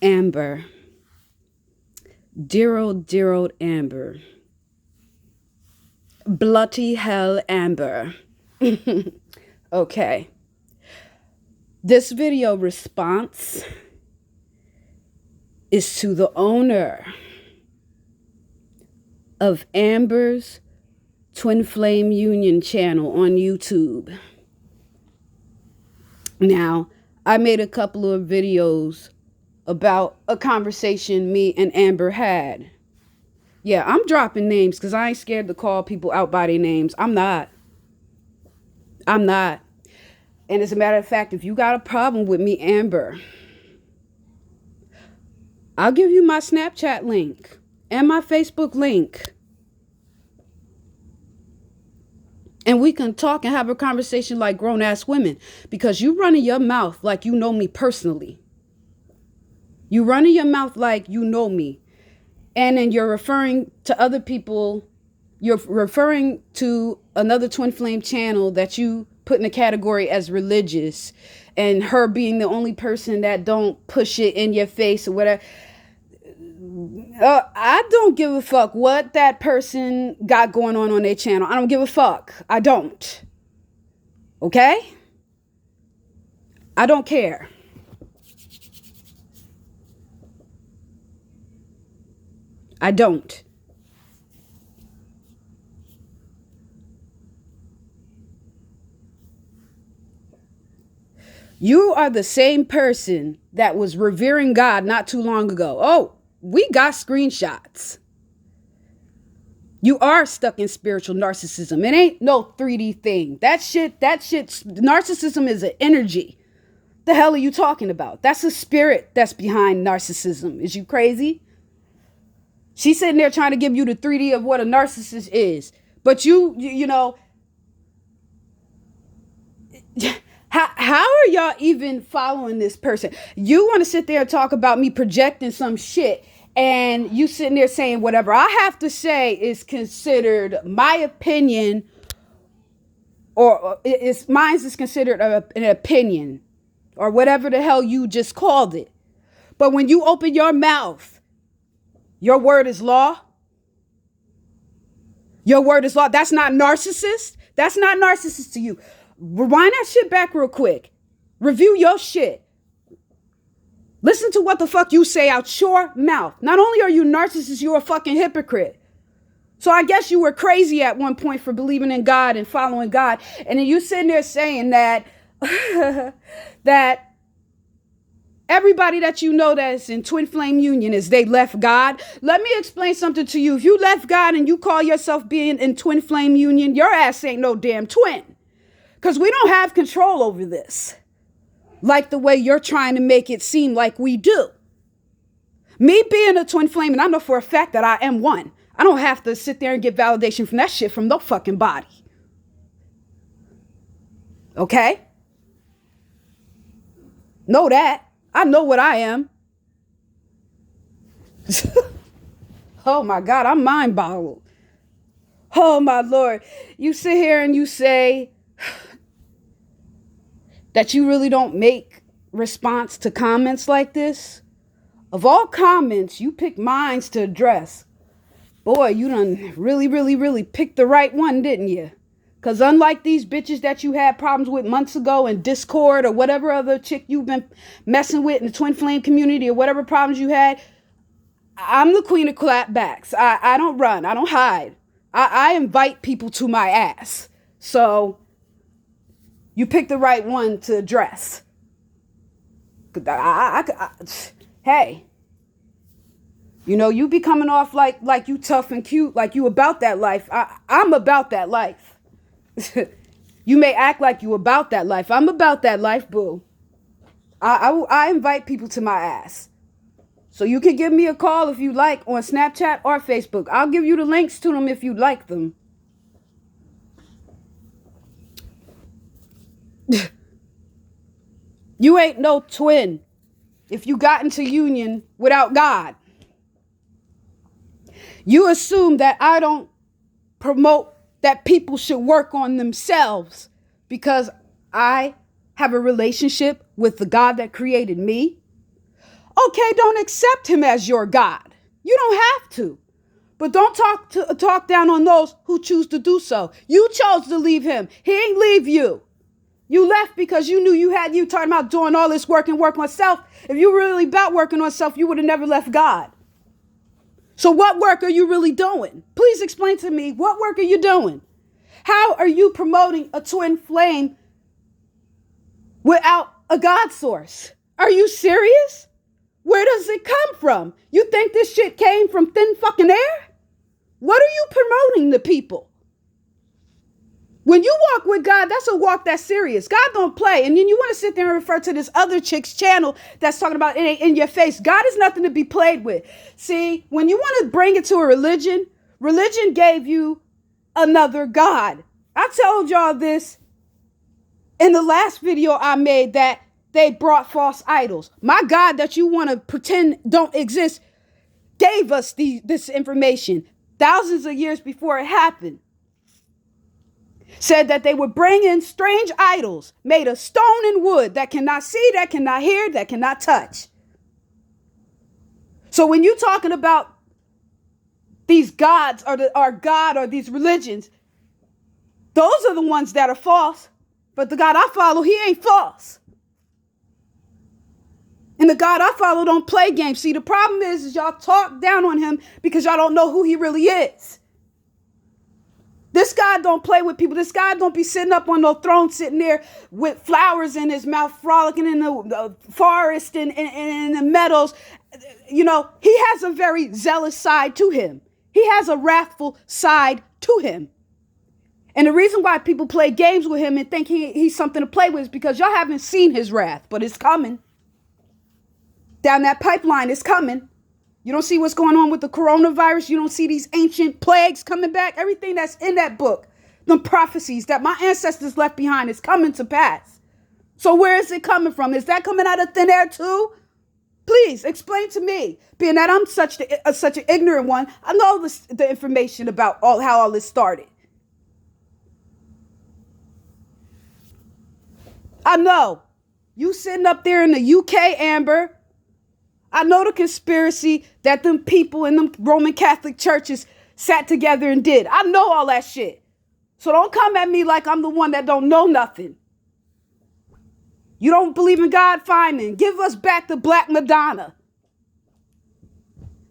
Amber. Dear old Amber. Bloody hell, Amber. Okay. This video response is to the owner of Amber's Twin Flame Union channel on YouTube. Now, I made a couple of videos about a conversation me and Amber had. Yeah, I'm dropping names because I ain't scared to call people out by their names. I'm not. And as a matter of fact, if you got a problem with me, Amber, I'll give you my Snapchat link and my Facebook link. And we can talk and have a conversation like grown-ass women, because you running your mouth like you know me personally. You running your mouth like you know me. And then you're referring to other people. You're referring to another Twin Flame channel that you put in a category as religious, and her being the only person that don't push it in your face or whatever. I don't give a fuck what that person got going on their channel. I don't give a fuck. I don't. Okay? I don't care. I don't. You are the same person that was revering God not too long ago. Oh, we got screenshots. You are stuck in spiritual narcissism. It ain't no 3D thing. That shit, narcissism is an energy. The hell are you talking about? That's a spirit that's behind narcissism. Is you crazy? She's sitting there trying to give you the 3D of what a narcissist is. But you know, how are y'all even following this person? You want to sit there and talk about me projecting some shit, and you sitting there saying whatever I have to say is considered my opinion, or mine is considered an opinion, or whatever the hell you just called it. But when you open your mouth, your word is law. Your word is law. That's not narcissist. That's not narcissist to you. Rewind that shit back real quick. Review your shit. Listen to what the fuck you say out your mouth. Not only are you narcissist, you're a fucking hypocrite. So I guess you were crazy at one point for believing in God and following God. And then you sitting there saying that that everybody that you know that's in Twin Flame Union is they left God. Let me explain something to you. If you left God and you call yourself being in Twin Flame Union, your ass ain't no damn twin. Because we don't have control over this. Like the way you're trying to make it seem like we do. Me being a twin flame, and I know for a fact that I am one. I don't have to sit there and get validation from that shit from no fucking body. Okay? Know that. I know what I am. Oh my God, I'm mind boggled. Oh my Lord. You sit here and you say that you really don't make response to comments like this. Of all comments, you pick mine to address. Boy, you done really picked the right one, didn't you? Because unlike these bitches that you had problems with months ago in Discord or whatever other chick you've been messing with in the Twin Flame community or whatever problems you had, I'm the queen of clapbacks. I don't run. I don't hide. I invite people to my ass. So you picked the right one to address. Hey, you know, you be coming off like you tough and cute, like you about that life. I'm about that life. You may act like you about that life. I'm about that life, boo. I invite people to my ass. So you can give me a call if you like on Snapchat or Facebook. I'll give you the links to them if you like them. You ain't no twin if you got into union without God. You assume that I don't promote that people should work on themselves because I have a relationship with the God that created me. Okay, don't accept him as your God. You don't have to. But don't talk down on those who choose to do so. You chose to leave him. He ain't leave you. You left because you knew you talking about doing all this work and work on self. If you were really about working on self, you would have never left God. So what work are you really doing? Please explain to me, what work are you doing? How are you promoting a twin flame without a God source? Are you serious? Where does it come from? You think this shit came from thin fucking air? What are you promoting to people? When you walk with God, that's a walk that's serious. God don't play. And then you want to sit there and refer to this other chick's channel that's talking about it ain't in your face. God is nothing to be played with. See, when you want to bring it to a religion, religion gave you another God. I told y'all this in the last video I made, that they brought false idols. My God that you want to pretend don't exist gave us this information thousands of years before it happened. Said that they would bring in strange idols made of stone and wood that cannot see, that cannot hear, that cannot touch. So when you're talking about these gods or God or these religions, those are the ones that are false. But the God I follow, he ain't false. And the God I follow don't play games. See, the problem is y'all talk down on him because y'all don't know who he really is. This God don't play with people. This God don't be sitting up on no throne, sitting there with flowers in his mouth, frolicking in the forest and in the meadows. You know, he has a very zealous side to him. He has a wrathful side to him. And the reason why people play games with him and think he's something to play with is because y'all haven't seen his wrath, but it's coming. Down that pipeline, it's coming. You don't see what's going on with the coronavirus. You don't see these ancient plagues coming back. Everything that's in that book, the prophecies that my ancestors left behind, is coming to pass. So where is it coming from? Is that coming out of thin air too? Please explain to me. Being that I'm such an ignorant one, I know the information about how all this started. I know. You sitting up there in the UK, Amber. I know the conspiracy that them people in them Roman Catholic churches sat together and did. I know all that shit. So don't come at me like I'm the one that don't know nothing. You don't believe in God? Fine then. Give us back the Black Madonna.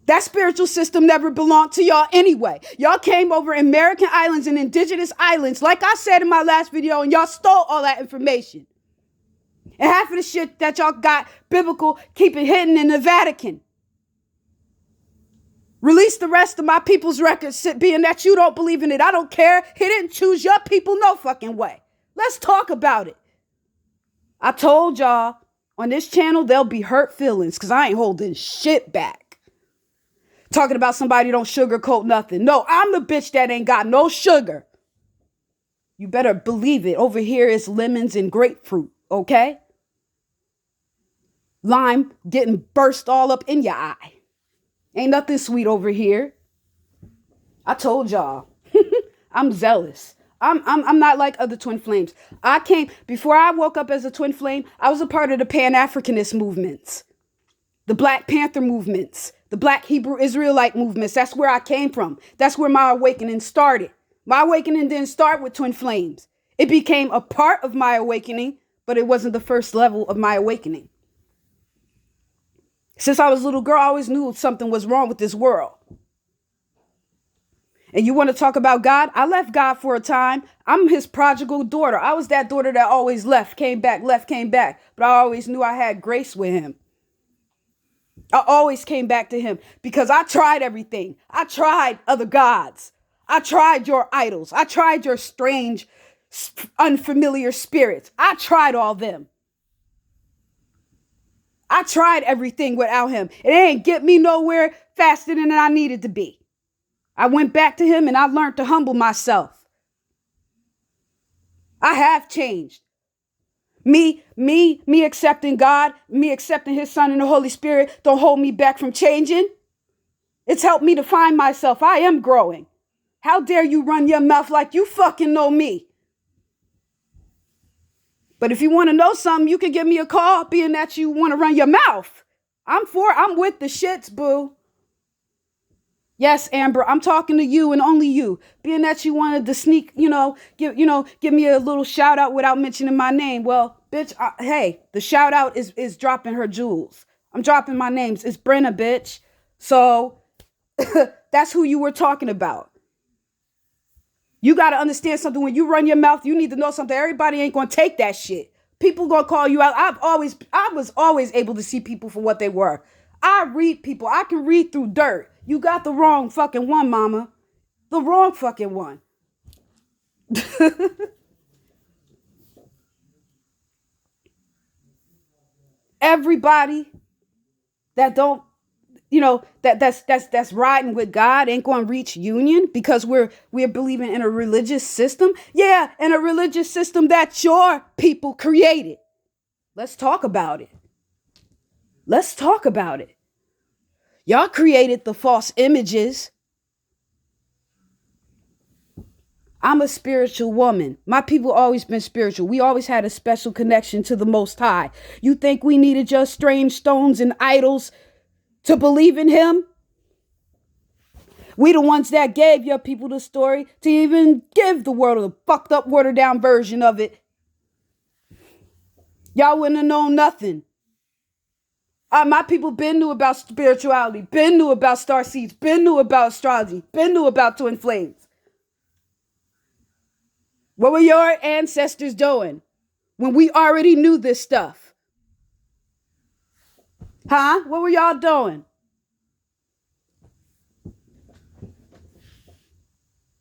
That spiritual system never belonged to y'all anyway. Y'all came over American islands and indigenous islands, like I said in my last video, and y'all stole all that information. And half of the shit that y'all got biblical, keep it hidden in the Vatican. Release the rest of my people's records, being that you don't believe in it. I don't care. He didn't choose your people no fucking way. Let's talk about it. I told y'all on this channel, there'll be hurt feelings because I ain't holding shit back. Talking about somebody don't sugarcoat nothing. No, I'm the bitch that ain't got no sugar. You better believe it. Over here is lemons and grapefruit, okay? Lime getting burst all up in your eye. Ain't nothing sweet over here. I told y'all. I'm zealous. I'm not like other twin flames. Before I woke up as a twin flame, I was a part of the Pan-Africanist movements, the Black Panther movements, the Black Hebrew Israelite movements. That's where I came from. That's where my awakening started. My awakening didn't start with twin flames. It became a part of my awakening, but it wasn't the first level of my awakening. Since I was a little girl, I always knew something was wrong with this world. And you want to talk about God? I left God for a time. I'm his prodigal daughter. I was that daughter that always left, came back. But I always knew I had grace with him. I always came back to him because I tried everything. I tried other gods. I tried your idols. I tried your strange, unfamiliar spirits. I tried all them. I tried everything without him. It ain't get me nowhere faster than I needed to be. I went back to him and I learned to humble myself. I have changed. Me accepting God, me accepting his son and the Holy Spirit don't hold me back from changing. It's helped me to find myself. I am growing. How dare you run your mouth like you fucking know me? But if you want to know something, you can give me a call, being that you want to run your mouth. I'm with the shits, boo. Yes, Amber, I'm talking to you and only you. Being that you wanted to sneak, give me a little shout out without mentioning my name. Well, bitch, hey, the shout out is dropping her jewels. I'm dropping my names. It's Brenna, bitch. So that's who you were talking about. You got to understand something. When you run your mouth, you need to know something. Everybody ain't going to take that shit. People going to call you out. I was always able to see people for what they were. I read people. I can read through dirt. You got the wrong fucking one, mama. The wrong fucking one. Everybody that don't, that's riding with God ain't going to reach union because we're believing in a religious system. Yeah, in a religious system that your people created. Let's talk about it. Let's talk about it. Y'all created the false images. I'm a spiritual woman. My people always been spiritual. We always had a special connection to the Most High. You think we needed just strange stones and idols to believe in him? We the ones that gave your people the story to even give the world a fucked up, watered down version of it. Y'all wouldn't have known nothing. My people been knew about spirituality, been knew about star seeds, been knew about astrology, been knew about twin flames. What were your ancestors doing when we already knew this stuff? Huh? What were y'all doing?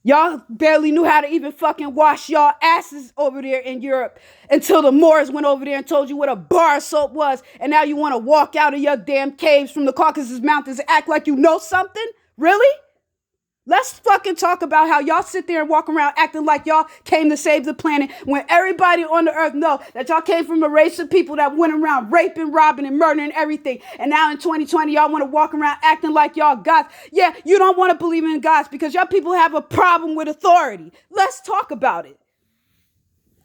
Y'all barely knew how to even fucking wash y'all asses over there in Europe until the Moors went over there and told you what a bar of soap was. And now you want to walk out of your damn caves from the Caucasus Mountains and act like you know something? Really? Let's fucking talk about how y'all sit there and walk around acting like y'all came to save the planet when everybody on the earth know that y'all came from a race of people that went around raping, robbing, and murdering everything. And now in 2020, y'all want to walk around acting like y'all gods. Yeah, you don't want to believe in gods because y'all people have a problem with authority. Let's talk about it.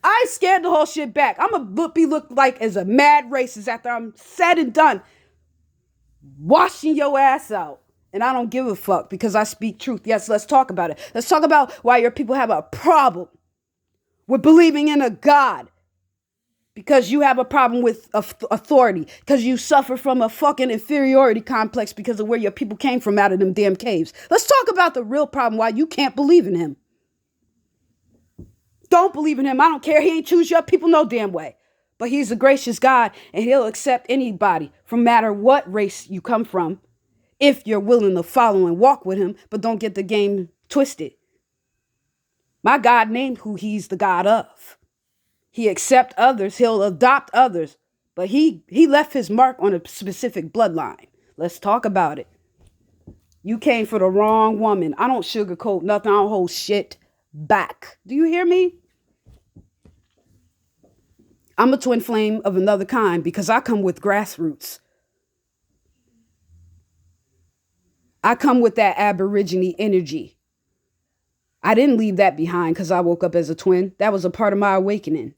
I scared the whole shit back. I'm going to be looked like as a mad racist after I'm said and done washing your ass out. And I don't give a fuck because I speak truth. Yes, let's talk about it. Let's talk about why your people have a problem with believing in a God. Because you have a problem with authority. Because you suffer from a fucking inferiority complex because of where your people came from out of them damn caves. Let's talk about the real problem why you can't believe in him. Don't believe in him. I don't care. He ain't choose your people no damn way. But he's a gracious God and he'll accept anybody from matter what race you come from. If you're willing to follow and walk with him, but don't get the game twisted. My God named who he's the God of. He accepts others, he'll adopt others, but he left his mark on a specific bloodline. Let's talk about it. You came for the wrong woman. I don't sugarcoat nothing. I don't hold shit back. Do you hear me? I'm a twin flame of another kind because I come with grassroots. I come with that Aborigine energy. I didn't leave that behind because I woke up as a twin. That was a part of my awakening.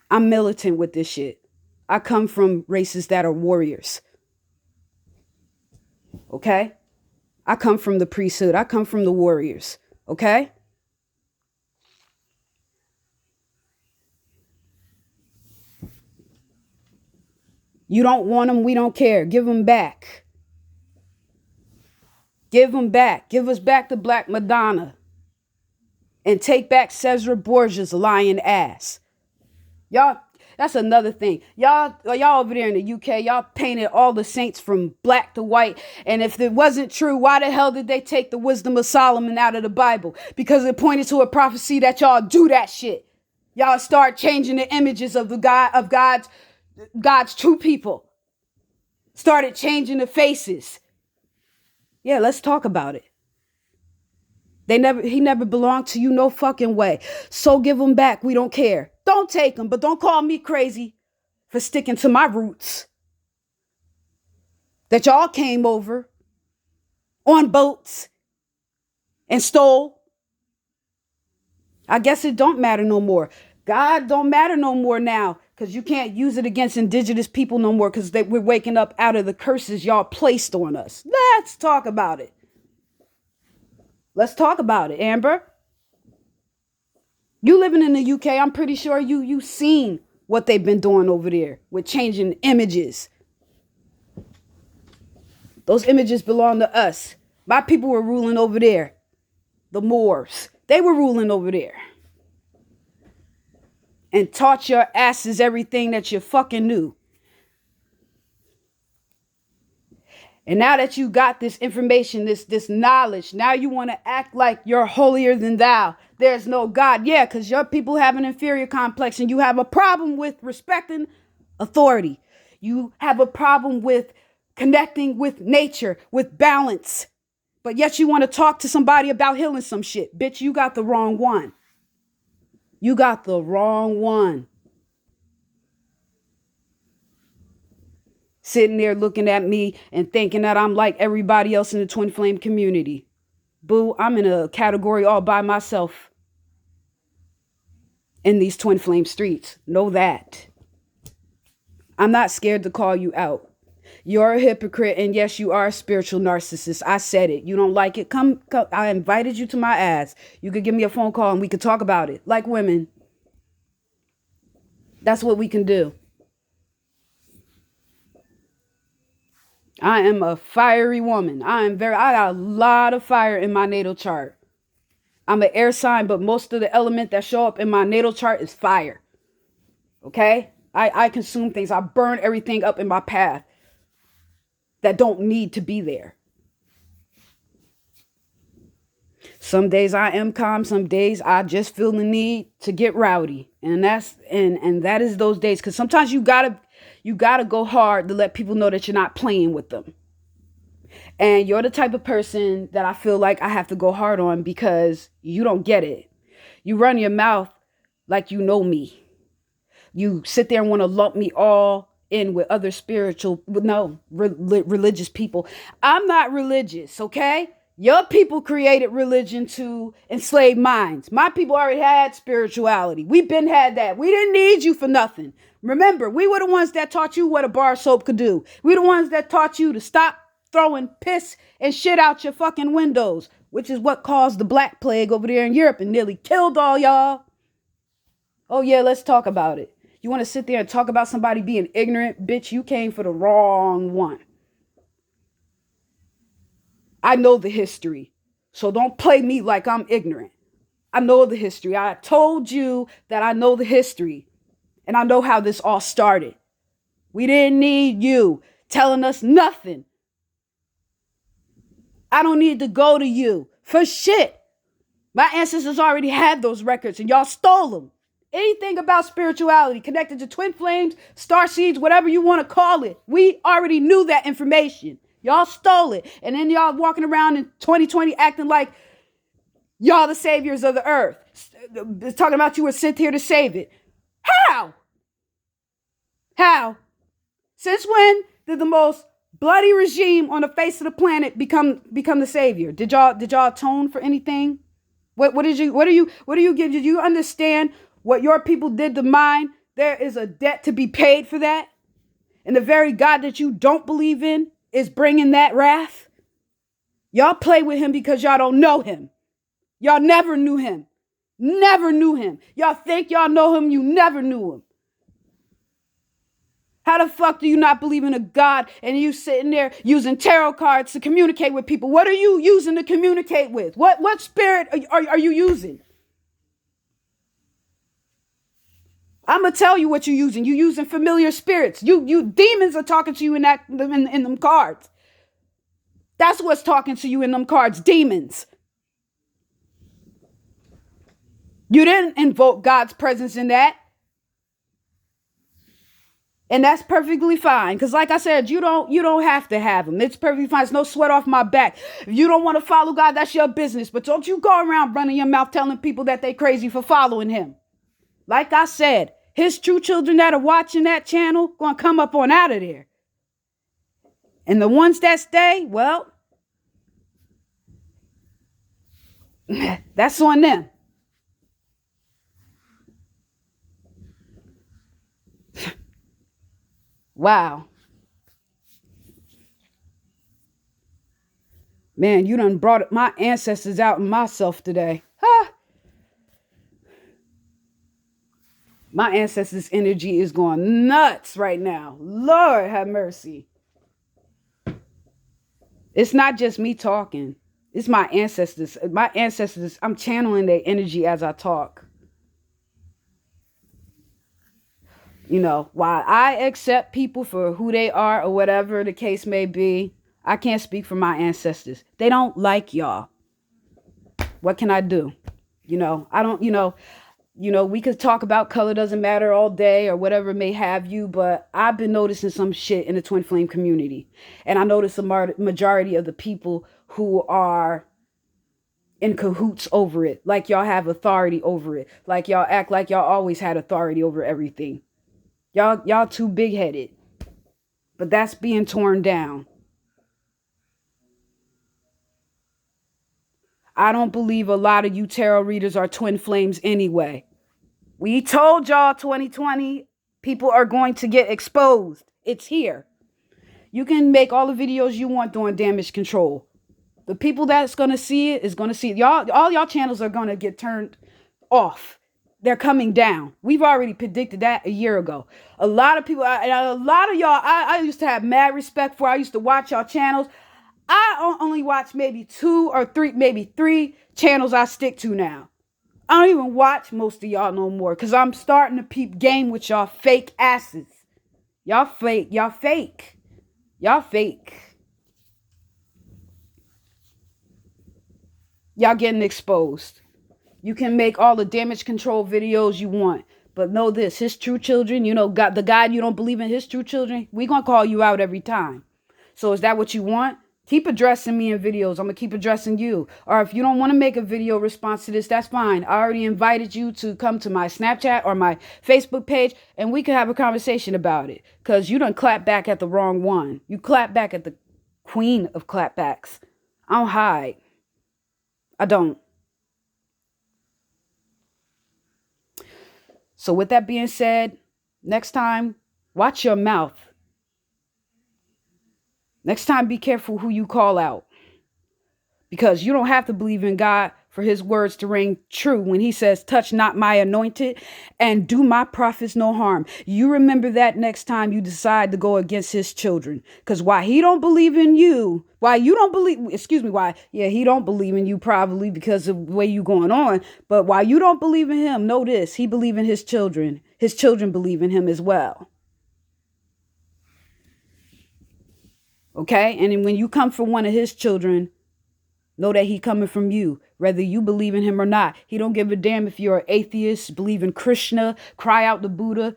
I'm militant with this shit. I come from races that are warriors. Okay? I come from the priesthood. I come from the warriors. Okay? You don't want them, we don't care. Give them back. Give them back. Give us back the Black Madonna. And take back Cesar Borgia's lying ass. Y'all, that's another thing. Y'all over there in the UK, y'all painted all the saints from black to white. And if it wasn't true, why the hell did they take the wisdom of Solomon out of the Bible? Because it pointed to a prophecy that y'all do that shit. Y'all start changing the images of God's true people. Started changing the faces. Yeah, let's talk about it. He never belonged to you no fucking way. So give him back. We don't care. Don't take him, but don't call me crazy for sticking to my roots. That y'all came over on boats and stole. I guess it don't matter no more. God don't matter no more now Because you can't use it against indigenous people no more because we're waking up out of the curses y'all placed on us. Let's talk about it. Let's talk about it, Amber. You living in the UK, I'm pretty sure you seen what they've been doing over there with changing images. Those images belong to us. My people were ruling over there. The Moors. They were ruling over there. And taught your asses everything that you fucking knew. And now that you got this information, this knowledge, now you want to act like you're holier than thou. There's no God. Yeah, because your people have an inferior complex and you have a problem with respecting authority. You have a problem with connecting with nature, with balance. But yet you want to talk to somebody about healing some shit. Bitch, you got the wrong one. You got the wrong one. Sitting there looking at me and thinking that I'm like everybody else in the Twin Flame community. Boo, I'm in a category all by myself in these Twin Flame streets. Know that. I'm not scared to call you out. You're a hypocrite, and yes, you are a spiritual narcissist. I said it. You don't like it? Come. I invited you to my ass. You could give me a phone call and we could talk about it. Like women. That's what we can do. I am a fiery woman. I got a lot of fire in my natal chart. I'm an air sign, but most of the element that show up in my natal chart is fire. Okay? I consume things. I burn everything up in my path that don't need to be there. Some days I am calm. Some days I just feel the need to get rowdy. And that is those days. Because sometimes you gotta go hard to let people know that you're not playing with them. And you're the type of person that I feel like I have to go hard on because you don't get it. You run your mouth like you know me. You sit there and want to lump me all in with other religious people. I'm not religious, okay? Your people created religion to enslave minds. My people already had spirituality. We've been had that. We didn't need you for nothing. Remember, we were the ones that taught you what a bar of soap could do. We the ones that taught you to stop throwing piss and shit out your fucking windows, which is what caused the Black Plague over there in Europe and nearly killed all y'all. Oh yeah, let's talk about it. You want to sit there and talk about somebody being ignorant? Bitch, you came for the wrong one. I know the history, so don't play me like I'm ignorant. I know the history. I told you that I know the history, and I know how this all started. We didn't need you telling us nothing. I don't need to go to you for shit. My ancestors already had those records, and y'all stole them. Anything about spirituality connected to twin flames, star seeds, whatever you want to call it, we already knew that information. Y'all stole it. And then y'all walking around in 2020 acting like y'all the saviors of the earth. Talking about you were sent here to save it. How? How? Since when did the most bloody regime on the face of the planet become the savior? Did y'all atone for anything? What do you give? Did you understand what your people did to mine? There is a debt to be paid for that. And the very God that you don't believe in is bringing that wrath. Y'all play with him because y'all don't know him. Y'all never knew him. Never knew him. Y'all think y'all know him. You never knew him. How the fuck do you not believe in a God and you sitting there using tarot cards to communicate with people? What are you using to communicate with? What spirit are you using? I'm gonna tell you what you're using. You're using familiar spirits. You demons are talking to you in them cards. That's what's talking to you in them cards, demons. You didn't invoke God's presence in that. And that's perfectly fine. Because like I said, you don't have to have them. It's perfectly fine. It's no sweat off my back. If you don't want to follow God, that's your business. But don't you go around running your mouth telling people that they crazy for following him. Like I said, his true children that are watching that channel going to come up on out of there. And the ones that stay, well, that's on them. Wow. Man, you done brought my ancestors out and myself today. Ha! My ancestors' energy is going nuts right now. Lord have mercy. It's not just me talking. It's my ancestors. My ancestors, I'm channeling their energy as I talk. You know, while I accept people for who they are or whatever the case may be, I can't speak for my ancestors. They don't like y'all. What can I do? I don't, we could talk about color doesn't matter all day or whatever may have you, but I've been noticing some shit in the twin flame community. And I notice the majority of the people who are in cahoots over it, like y'all have authority over it, like y'all act like y'all always had authority over everything. Y'all too big-headed. But that's being torn down. I don't believe a lot of you tarot readers are twin flames anyway. We told y'all 2020 people are going to get exposed. It's here. You can make all the videos you want doing damage control. The people that's going to see it is going to see it. Y'all, all y'all channels are going to get turned off. They're coming down. We've already predicted that a year ago. A lot of people, a lot of y'all, I used to have mad respect for. I used to watch y'all channels. I only watch maybe 2 or 3, maybe 3 channels I stick to now. I don't even watch most of y'all no more because I'm starting to peep game with y'all fake asses. Y'all fake. Y'all fake. Y'all fake. Y'all getting exposed. You can make all the damage control videos you want. But know this, his true children, God, the God you don't believe in his true children, we going to call you out every time. So is that what you want? Keep addressing me in videos. I'm going to keep addressing you. Or if you don't want to make a video response to this, that's fine. I already invited you to come to my Snapchat or my Facebook page, and we can have a conversation about it. Because you done clap back at the wrong one. You clap back at the queen of clapbacks. I don't hide. I don't. So with that being said, next time, watch your mouth. Next time, be careful who you call out. Because you don't have to believe in God for his words to ring true when he says, touch not my anointed and do my prophets no harm. You remember that next time you decide to go against his children. Because why he don't believe in you, he don't believe in you probably because of the way you going on. But why you don't believe in him, know this, he believe in his children. His children believe in him as well. Okay? And then when you come for one of his children, know that he coming from you, whether you believe in him or not. He don't give a damn if you're an atheist, believe in Krishna, cry out to Buddha.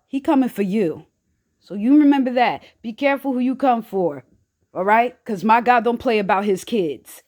He coming for you. So you remember that. Be careful who you come for. All right? Because my God don't play about his kids.